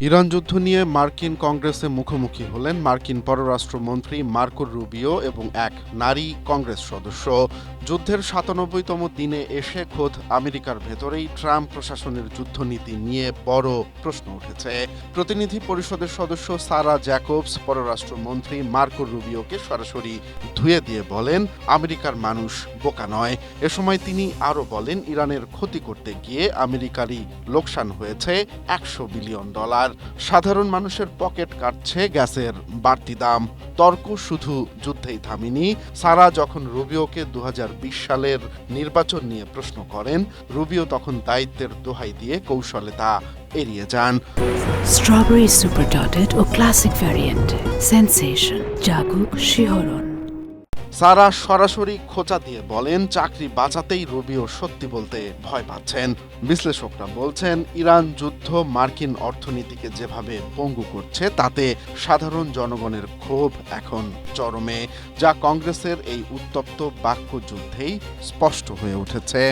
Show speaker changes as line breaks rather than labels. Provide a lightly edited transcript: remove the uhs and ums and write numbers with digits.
Iran যুদ্ধ নিয়ে মার্কিন কংগ্রেসে মুখোমুখি হলেন মার্কিন পররাষ্ট্রমন্ত্রী মার্কো রুবিও এবং এক নারী কংগ্রেস সদস্য। যুদ্ধের ৯৭তম দিনে এসে খোদ আমেরিকার ভেতরেই ট্রাম্প প্রশাসনের যুদ্ধনীতি নিয়ে বড় প্রশ্ন উঠেছে। প্রতিনিধি পরিষদের সদস্য সারা জ্যাকবস পররাষ্ট্রমন্ত্রী মার্কো রুবিওকে সরাসরি ধুয়ে দিয়ে বলেন, আমেরিকার মানুষ বোকা নয়। এ সময় তিনি আরও বলেন, ইরানের ক্ষতি করতে গিয়ে আমেরিকারই লোকসান হয়েছে $100 বিলিয়ন। সাধারণ মানুষের পকেট কাটছে গ্যাসের বাড়তি দাম। তর্ক শুধু যুদ্ধেই থামেনি। সারা যখন রুবিওকে ২০২০ সালের নির্বাচন নিয়ে প্রশ্ন করেন, রুবিও তখন দায়িত্বের দোহাই দিয়ে কৌশলে তা এড়িয়ে যান।
স্ট্রবেরি সুপার ডটেড ও ক্লাসিক ভ্যারিয়েন্টে সেনসেশন জাগুক শিহরণ।
সারা সরাসরি খোঁচা দিয়ে বলেন, চাকরি বাঁচাতেই রুবিও সত্যি বলতে ভয় পাচ্ছেন। বিশ্লেষকরা বলছেন, ইরান যুদ্ধ মার্কিন অর্থনীতিকে যেভাবে পঙ্গু করছে তাতে সাধারণ জনগণের ক্ষোভ এখন চরমে, যা কংগ্রেসের এই উত্তপ্ত বাক্যযুদ্ধেই স্পষ্ট হয়ে উঠেছে।